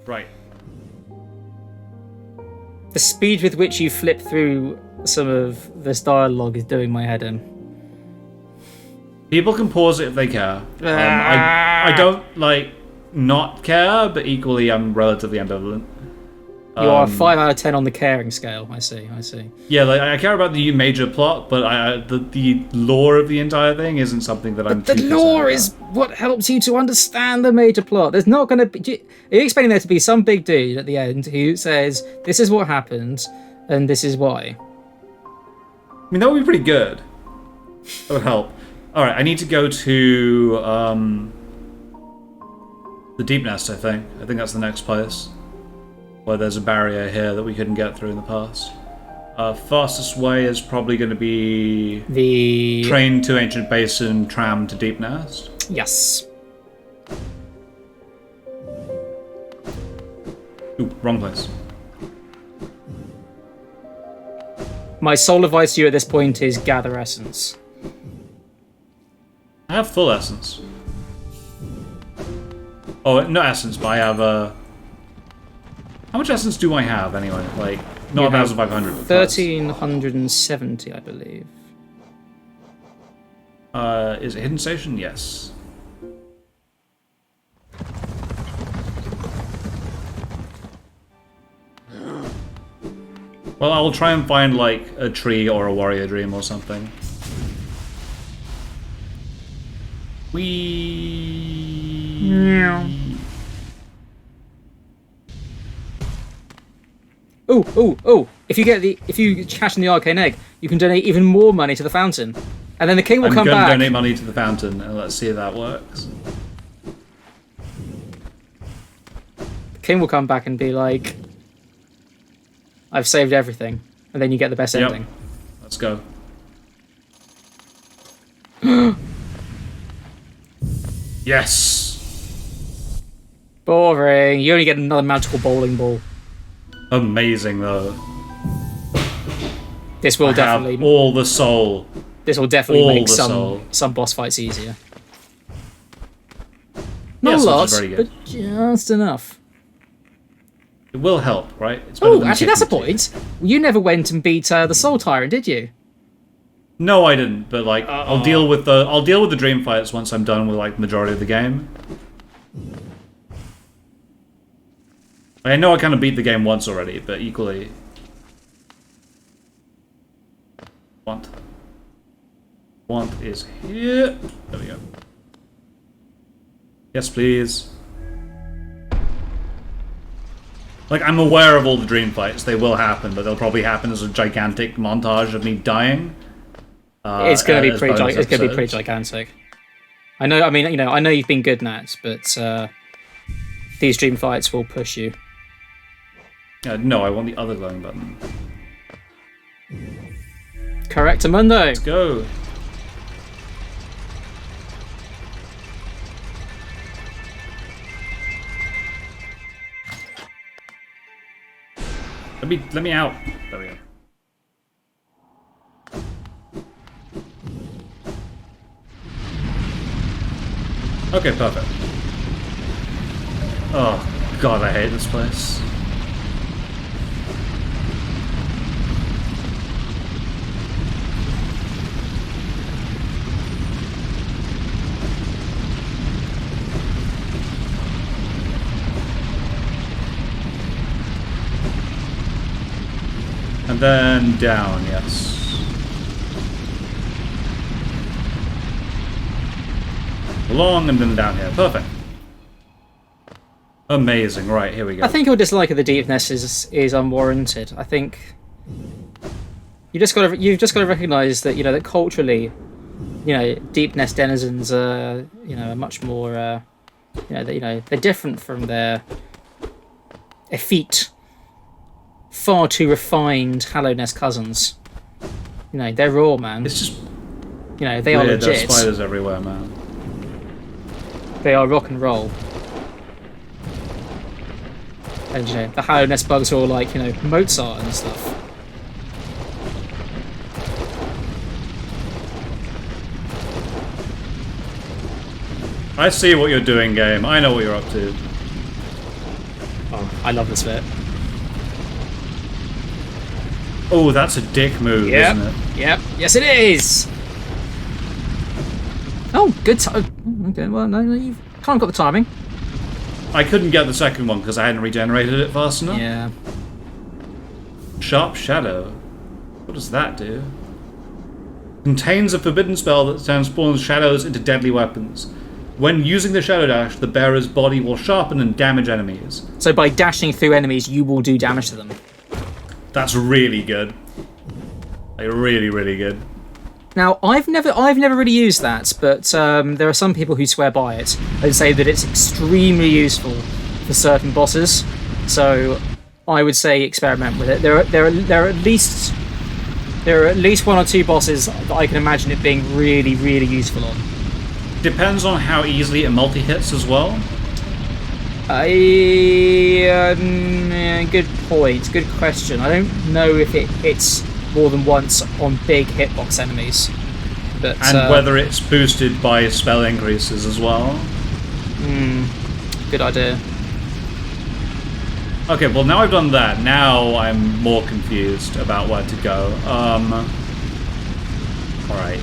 Right. The speed with which you flip through some of this dialogue is doing my head in. People can pause it if they care. I don't, like, not care, but equally I'm relatively ambivalent. You are 5 out of 10 on the caring scale. I see. Yeah, like, I care about the major plot, but the lore of the entire thing isn't something that I'm too The lore is what helps you to understand the major plot. There's not going to be... Are you expecting there to be some big dude at the end who says, this is what happened, and this is why? I mean, that would be pretty good. That would help. Alright, I need to go to the Deepnest, I think. I think that's the next place. Where there's a barrier here that we couldn't get through in the past. Fastest way is probably going to be... The... train to Ancient Basin, tram to Deepnest. Yes. Ooh, wrong place. My sole advice to you at this point is gather essence. I have full essence. Oh, not essence, but I have how much essence do I have anyway? Like, not 1,500. 1,370, I believe. Is it Hidden Station? Yes. Well, I'll try and find, like, a tree or a warrior dream or something. Oh! If you cash in the arcane egg, you can donate even more money to the fountain, and then the king will come back. I'm going to donate money to the fountain, and let's see if that works. The king will come back and be like, "I've saved everything," and then you get the best ending. Let's go. Yes. Boring. You only get another magical bowling ball. Amazing though. This will definitely have all the soul. This will definitely all make the some boss fights easier. Not yes, a lot, very good. but just enough. It will help, right? It's better Oh, than actually, that's a kicking point. You never went and beat the Soul Tyrant, did you? No, I didn't. But like, I'll deal with the dream fights once I'm done with like the majority of the game. I know I kind of beat the game once already, but equally. Want is here. There we go. Yes, please. Like, I'm aware of all the dream fights. They will happen, but they'll probably happen as a gigantic montage of me dying. It's going to be pretty. It's going to be pretty gigantic. I know. I mean, you know, I know you've been good, Nat, but these dream fights will push you. No, I want the other glowing button. Correct, Amundo. Let's go. Let me out. There we go. Okay, perfect. Oh god, I hate this place. And then down, yes. Along and then down here. Perfect. Amazing. Right, here we go. I think your dislike of the Deepnest is unwarranted. I think you've just got to recognise that, you know, that culturally, you know, Deepnest denizens are, you know, are much more they're different from their effete, far too refined Hallownest cousins. You know, they're raw, man. It's just, you know, they are legit. There's spiders everywhere, man. They are rock and roll. And, you know, the Hallownest bugs are all like, you know, Mozart and stuff. I see what you're doing, game. I know what you're up to. Oh, I love this bit. Oh, that's a dick move, Yep. isn't it? Yep. Yes, it is. Oh, good time. Okay, well, no, you've kind of got the timing. I couldn't get the second one because I hadn't regenerated it fast enough. Yeah. Sharp Shadow. What does that do? Contains a forbidden spell that transforms shadows into deadly weapons. When using the Shadow Dash, the bearer's body will sharpen and damage enemies. So by dashing through enemies, you will do damage to them. That's really good. Like, really, really good. Now, I've never really used that, but there are some people who swear by it and say that it's extremely useful for certain bosses. So I would say experiment with it. There are at least one or two bosses that I can imagine it being really, really useful on. Depends on how easily it multi-hits as well. Good point. Good question. I don't know if it hits more than once on big hitbox enemies, but And whether it's boosted by spell increases as well. Good idea. Okay, well now I've done that. Now I'm more confused about where to go. Alright.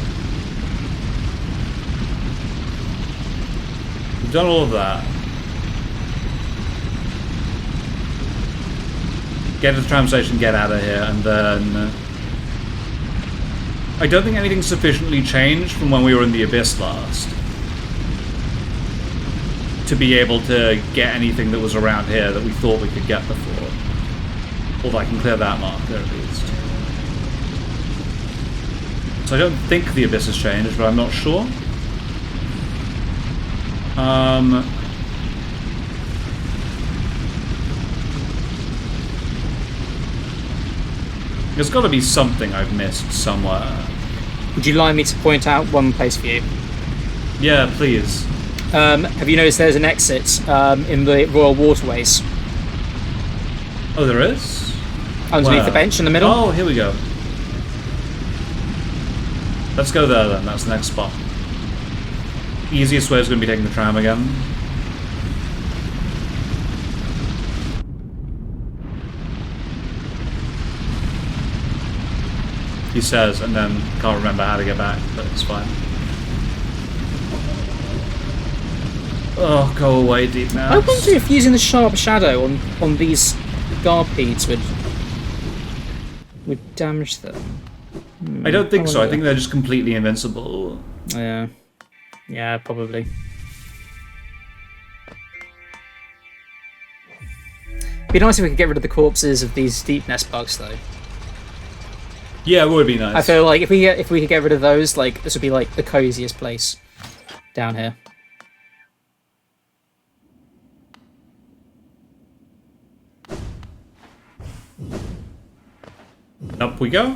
We've done all of that. Get to the tram station, get out of here, and then... I don't think anything's sufficiently changed from when we were in the Abyss last to be able to get anything that was around here that we thought we could get before. Although I can clear that marker at least. So I don't think the Abyss has changed, but I'm not sure. There's got to be something I've missed somewhere. Would you like me to point out one place for you? Yeah, please. Have you noticed there's an exit in the Royal Waterways? Oh, there is? Underneath the bench in the middle? Oh, here we go. Let's go there then, that's the next spot. Easiest way is going to be taking the tram again. He says, and then can't remember how to get back, but it's fine. Oh, go away, Deepnest. I wonder if using the sharp shadow on these Garpedes would damage them. I don't think so. I wonder. think they're just completely invincible. Yeah. Yeah, probably. It'd be nice if we could get rid of the corpses of these Deepnest bugs, though. Yeah, it would be nice. I feel like if we could get rid of those, like this would be like the coziest place down here. Up we go.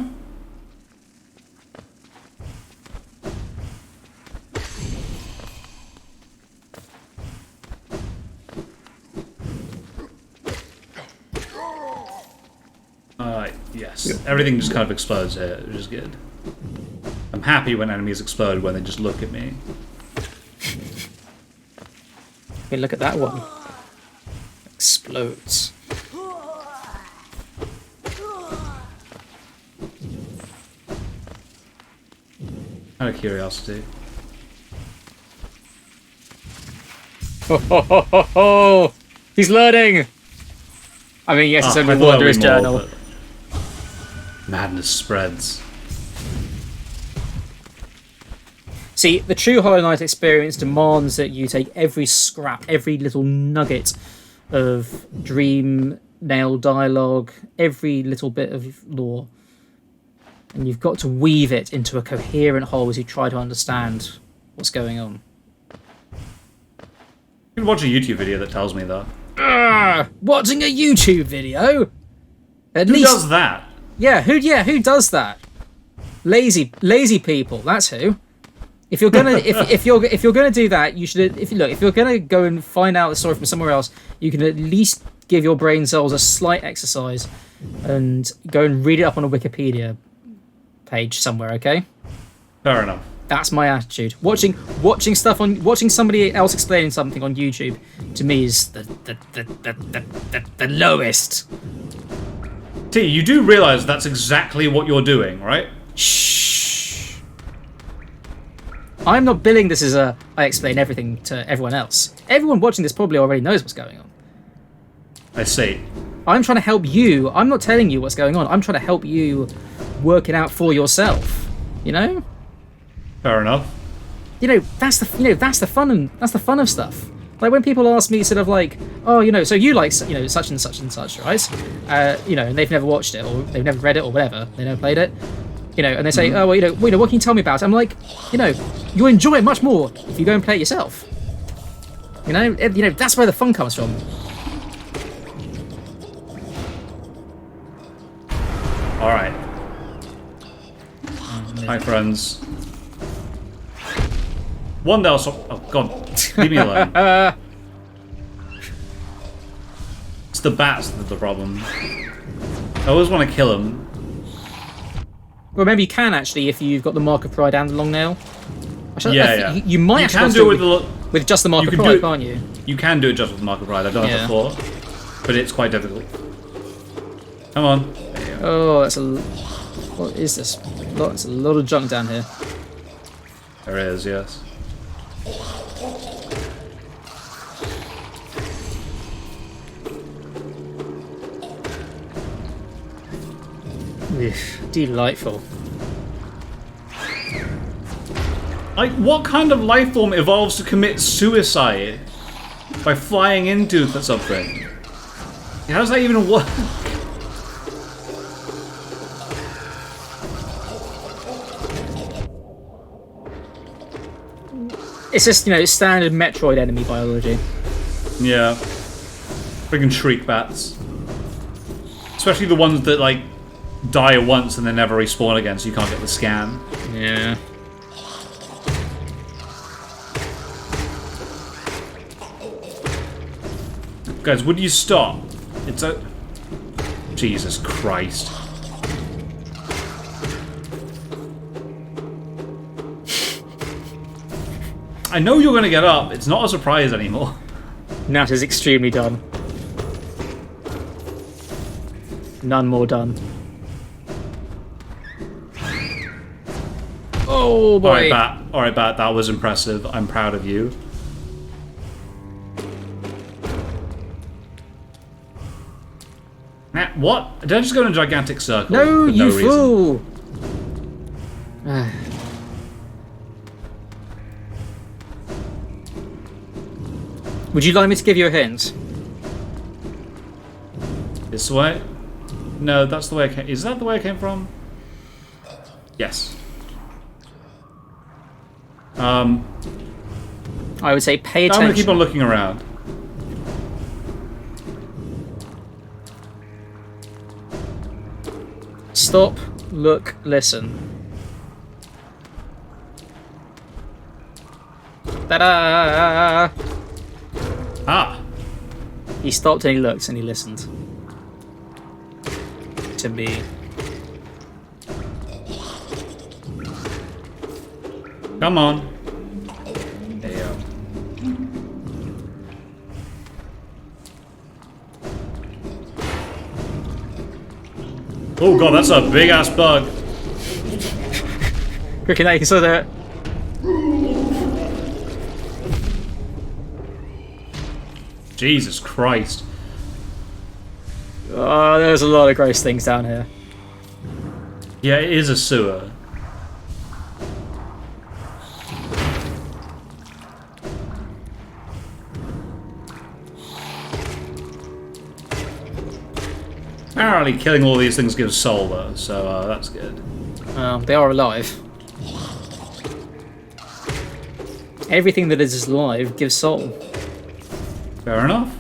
Yes. Yep. Everything just kind of explodes here, which is good. I'm happy when enemies explode when they just look at me. Okay, look at that one. Explodes. Out of curiosity. Ho ho ho ho ho! He's learning! I mean, yes, it's only one under his journal. Madness spreads. See, the true Hollow Knight experience demands that you take every scrap, every little nugget of dream nail dialogue, every little bit of lore, and you've got to weave it into a coherent whole as you try to understand what's going on. You can watch a YouTube video that tells me that. Watching a YouTube video? At Who least does that? Yeah, who does that? Lazy people, that's who. If you're gonna if you're gonna do that, you should if you're gonna go and find out the story from somewhere else, you can at least give your brain cells a slight exercise and go and read it up on a Wikipedia page somewhere, okay? Fair enough. That's my attitude. Watching somebody else explaining something on YouTube to me is the lowest. T, you do realize that's exactly what you're doing, right? Shh. I'm not billing this as I explain everything to everyone else. Everyone watching this probably already knows what's going on. I see. I'm trying to help you. I'm not telling you what's going on. I'm trying to help you work it out for yourself. You know? Fair enough. That's the fun of stuff. Like when people ask me sort of like, oh, so you like, such and such and such, right? And they've never watched it or they've never read it or whatever. They never played it. And they say, oh, well, what can you tell me about it? I'm like, you'll enjoy it much more if you go and play it yourself. That's where the fun comes from. All right. Hi, friends. One day I'll stop. Oh, God. Leave me alone. It's the bats that are the problem. I always want to kill them. Well, maybe you can actually if you've got the Mark of Pride and the long nail. Yeah. You might you actually can do it with just the Mark of Pride, can't you? You can do it just with the Mark of Pride. I've done it before. But it's quite difficult. Come on. Oh, what is this? It's a lot of junk down here. There is, yes. Delightful. Like, what kind of life form evolves to commit suicide by flying into something? How does that even work? It's just, standard Metroid enemy biology. Yeah. Friggin' shriek bats. Especially the ones that, like, die once and then never respawn again, so you can't get the scan. Yeah. Guys, would you stop? It's a... Jesus Christ. I know you're gonna get up. It's not a surprise anymore. Nat is extremely done. None more done. Oh boy! Alright, Bat. That was impressive. I'm proud of you. What? Did I just go in a gigantic circle? No, you fool! Would you like me to give you a hint? This way? No, that's the way I came. Is that the way I came from? Yes. I would say pay attention. I'm gonna keep on looking around. Stop, look, listen. Ta-da! Ah! He stopped and he looked and he listened. To me. Come on. There you go. Oh god, that's a big ass bug. Quickly, now you can saw that. Jesus Christ. Oh, there's a lot of gross things down here. Yeah, it is a sewer. Apparently killing all these things gives soul though, so that's good. They are alive. Everything that is alive gives soul. Fair enough.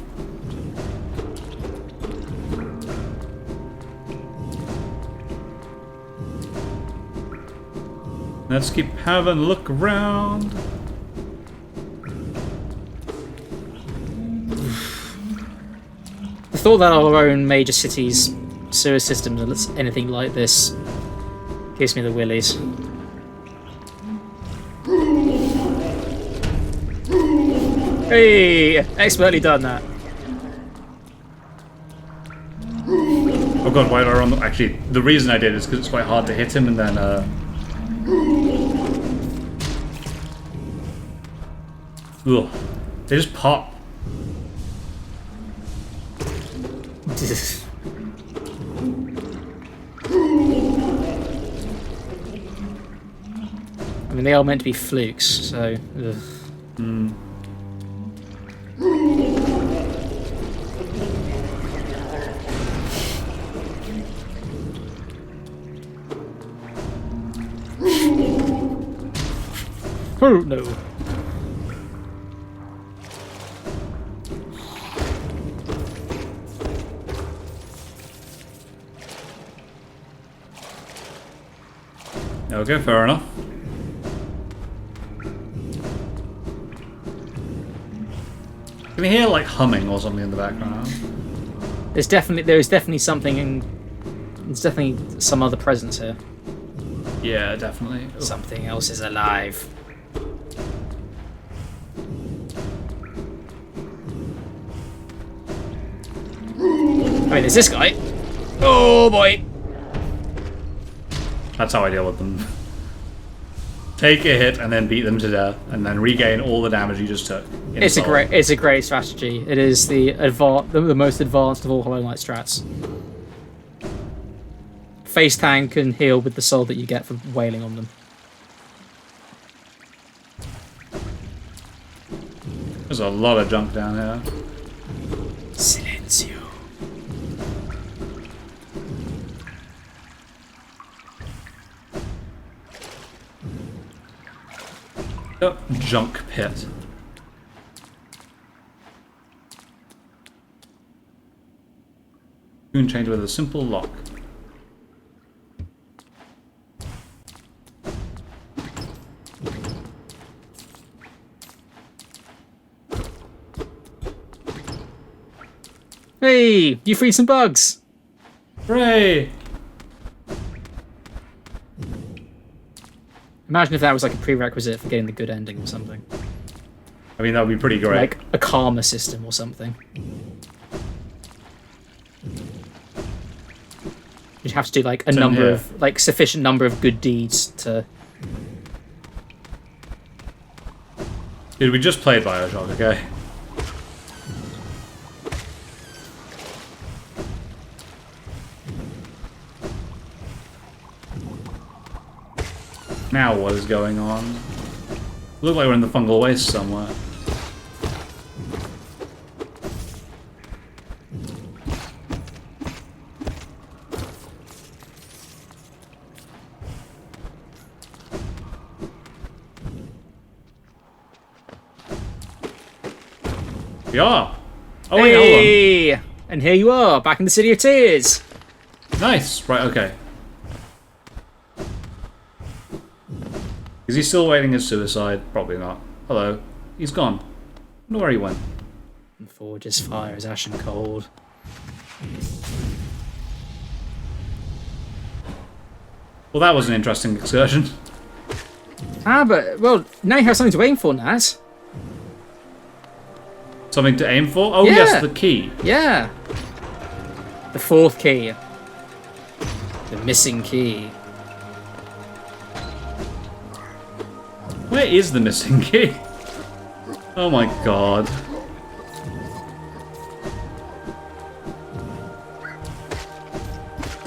Let's keep having a look around. The thought that our own major cities' sewer systems are anything like this gives me the willies. Hey, expertly done that. Oh god, why did I run the... Actually, the reason I did is because it's quite hard to hit him and then, Ugh. They just pop. I mean, they are meant to be flukes, so... Ugh. Oh, no. Okay, fair enough. Can you hear like humming or something in the background? There is definitely something in... There's definitely some other presence here. Yeah, definitely. Ugh. Something else is alive. I mean, there's this guy. Oh boy! That's how I deal with them. Take a hit and then beat them to death, and then regain all the damage you just took. It's a great strategy. It is the most advanced of all Hollow Knight strats. Face tank can heal with the soul that you get from wailing on them. There's a lot of junk down here. Silencio. Oh, junk pit. You can change with a simple lock. Hey, you freed some bugs. Hooray! Imagine if that was like a prerequisite for getting the good ending or something. I mean, that would be pretty great. Like a karma system or something. You'd have to do like sufficient number of good deeds to... Dude, we just played Bioshock, okay? Now what is going on? Look like we're in the fungal waste somewhere. We are. Oh wait, hey! And here you are, back in the City of Tears. Nice. Right. Okay. Is he still waiting his suicide? Probably not. Hello. He's gone. I wonder where he went. And Forge's fire is ashen cold. Well, that was an interesting excursion. Ah, but, well, now you have something to aim for, Nat. Something to aim for? Oh, Yeah. yes, the key. Yeah. The fourth key. The missing key. Where is the missing key? Oh my god.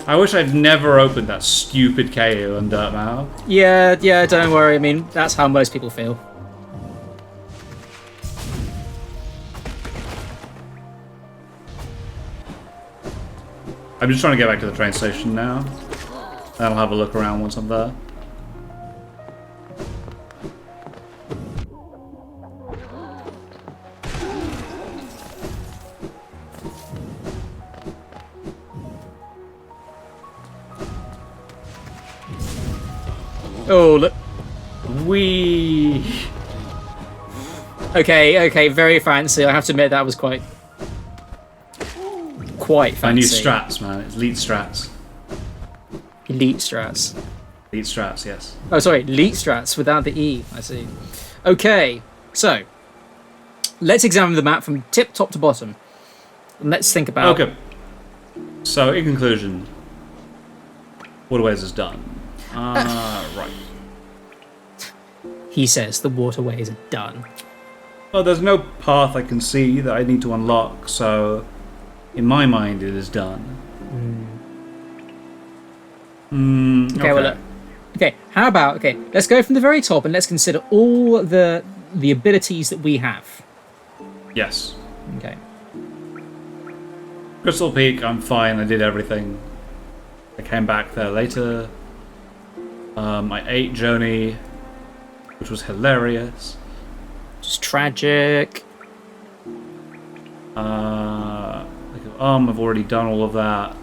I wish I'd never opened that stupid KO on Dirtmouth. Yeah, don't worry. I mean, that's how most people feel. I'm just trying to get back to the train station now. Then I'll have a look around once I'm there. Oh, look. Wee. Okay, very fancy. I have to admit that was quite fancy. I need strats, man. It's elite strats. Elite strats. Elite strats, yes. Oh, sorry, elite strats without the E. I see. Okay, so Let's examine the map from tip top to bottom. And let's think about... Okay. So, in conclusion, Waterways is done. Right. He says the waterways are done. Well, there's no path I can see that I need to unlock, so in my mind it is done. Okay, well, look. Okay, how about... Okay, let's go from the very top and let's consider all the abilities that we have. Yes. Okay. Crystal Peak, I'm fine, I did everything. I came back there later. I ate Joni, which was hilarious. Just tragic. I've already done all of that.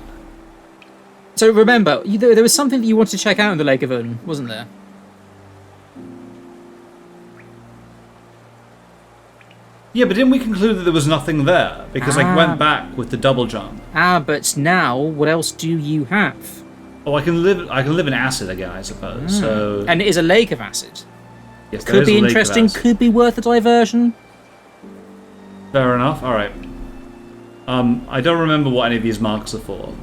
So remember, there was something that you wanted to check out in the Lake of Un, wasn't there? Yeah, but didn't we conclude that there was nothing there? Because I went back with the double jump. But now, what else do you have? Oh, I can live in acid again, I suppose. So And it is a lake of acid. yes, there Could is a be lake of interesting, acid. could be worth a diversion. Fair enough. All right. I don't remember what any of these marks are for,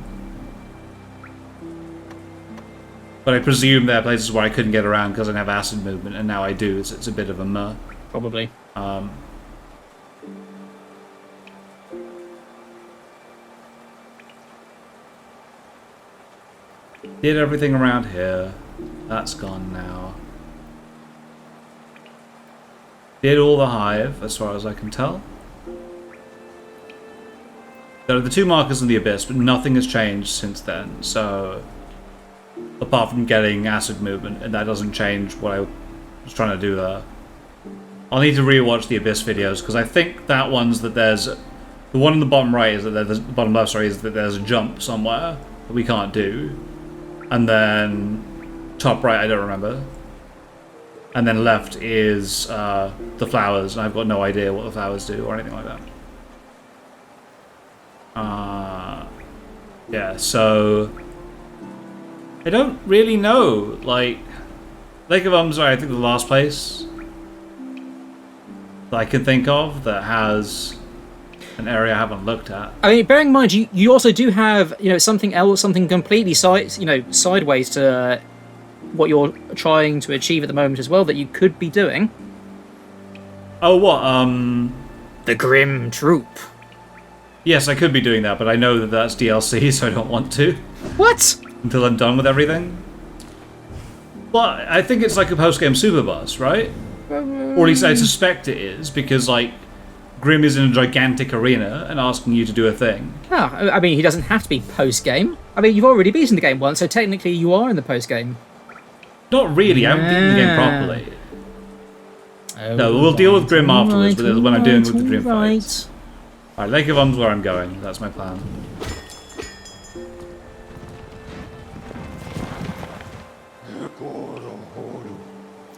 but I presume there are places where I couldn't get around because I didn't have acid movement, and now I do. So it's a bit of a meh. Probably. Did everything around here. That's gone now. Did all the hive, as far as I can tell. There are the two markers in the abyss, but nothing has changed since then, so... Apart from getting acid movement, and that doesn't change what I was trying to do there. I'll need to rewatch the abyss videos, because I think that one's that there's... The one in the bottom right is that there's... The bottom left, sorry, is that there's a jump somewhere that we can't do. And then... Top right, I don't remember. And then left is the flowers, and I've got no idea what the flowers do or anything like that. Yeah, so... I don't really know, like... Lake of Um's, I think, the last place that I can think of that has an area I haven't looked at. I mean, bearing in mind, you also do have, something else, something completely sideways to what you're trying to achieve at the moment as well that you could be doing. Oh, what? The Grim Troop. Yes, I could be doing that, but I know that that's DLC, so I don't want to. What? Until I'm done with everything. Well, I think it's like a post-game super boss, right? Or at least I suspect it is, because, like, Grim is in a gigantic arena and asking you to do a thing. I mean, he doesn't have to be post-game. I mean, you've already beaten the game once, so technically you are in the post-game. Not really, I haven't beaten the game properly. Oh, No, we'll deal with Grim afterwards, when I'm doing with the Grim right. fights. Alright, Lake of Um's where I'm going. That's my plan.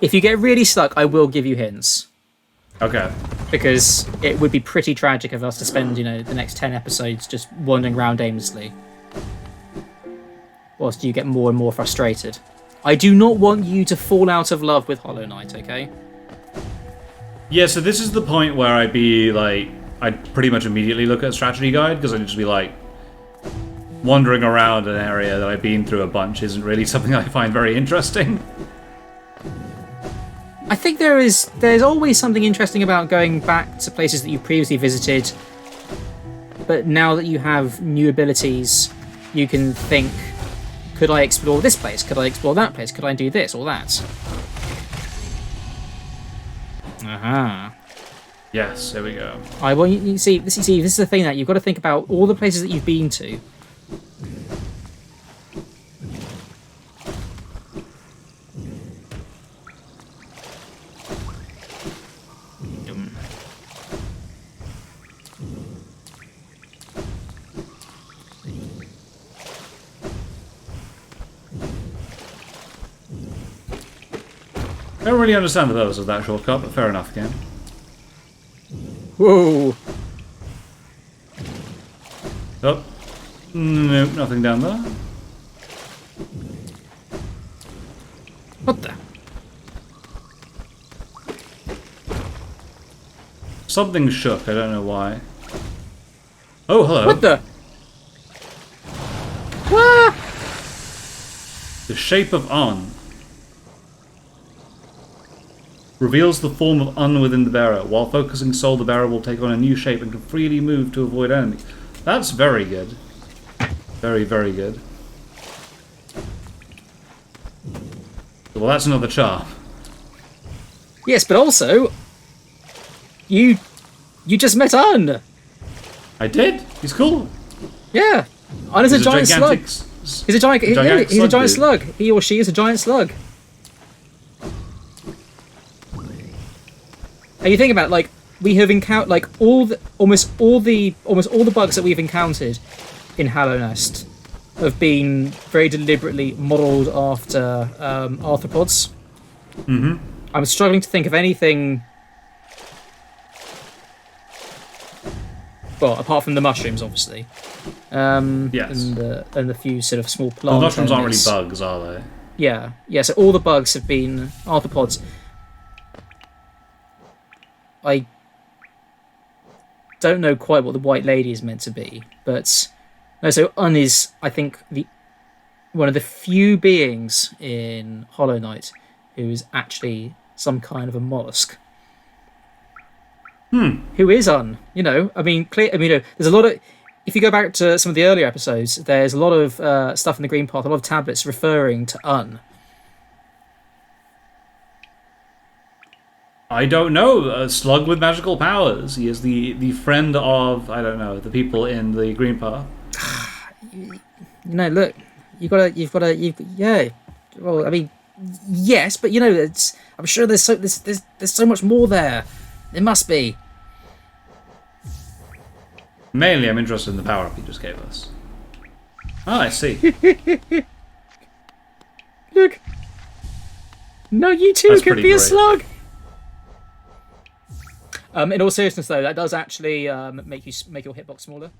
If you get really stuck, I will give you hints. Okay. Because it would be pretty tragic of us to spend, the next 10 episodes just wandering around aimlessly. Whilst you get more and more frustrated. I do not want you to fall out of love with Hollow Knight, okay? Yeah, so this is the point where I'd be like... I'd pretty much immediately look at a strategy guide, because I'd just be like... Wandering around an area that I've been through a bunch isn't really something I find very interesting. I think there's always something interesting about going back to places that you've previously visited, but now that you have new abilities, you can think, could I explore this place? Could I explore that place? Could I do this or that? Aha. Yes, there we go. I want you see. This is the thing that you've got to think about all the places that you've been to. I don't really understand the purpose of that shortcut, but fair enough, again. Whoa! Oh. Nope, nothing down there. What the? Something shook, I don't know why. Oh, hello. What the? Ah! The shape of Un. Reveals the form of Un within the bearer. While focusing soul, the bearer will take on a new shape and can freely move to avoid enemies. That's very good. Very, very good. Well, that's another charm. Yes, but also, you just met Un. I did. He's cool. Yeah, Un is a giant slug. He's a giant. He's a giant slug. He or she is a giant slug. And you think about it, like we have encountered, like almost all the bugs that we've encountered in Hollow Nest have been very deliberately modelled after arthropods. Mm-hmm. I'm struggling to think of anything. Well, apart from the mushrooms, obviously. Yes. And the few sort of small plants. Well, mushrooms aren't really bugs, are they? Yeah. Yeah. So all the bugs have been arthropods. I don't know quite what the White Lady is meant to be, but no. So Un is, I think, one of the few beings in Hollow Knight who is actually some kind of a mollusk. Who is Un? You know, I mean, there's a lot of. If you go back to some of the earlier episodes, there's a lot of stuff in the Green Path, a lot of tablets referring to Un. I don't know. A slug with magical powers. He is the friend of, I don't know, the people in the Green Path. You know, look, yeah. Well, I mean, yes, but you know, I'm sure there's so much more there. There must be. Mainly, I'm interested in the power up he just gave us. Ah, I see. Look. No, you too That's could pretty be a great. slug. In all seriousness, though, that does actually make your hitbox smaller.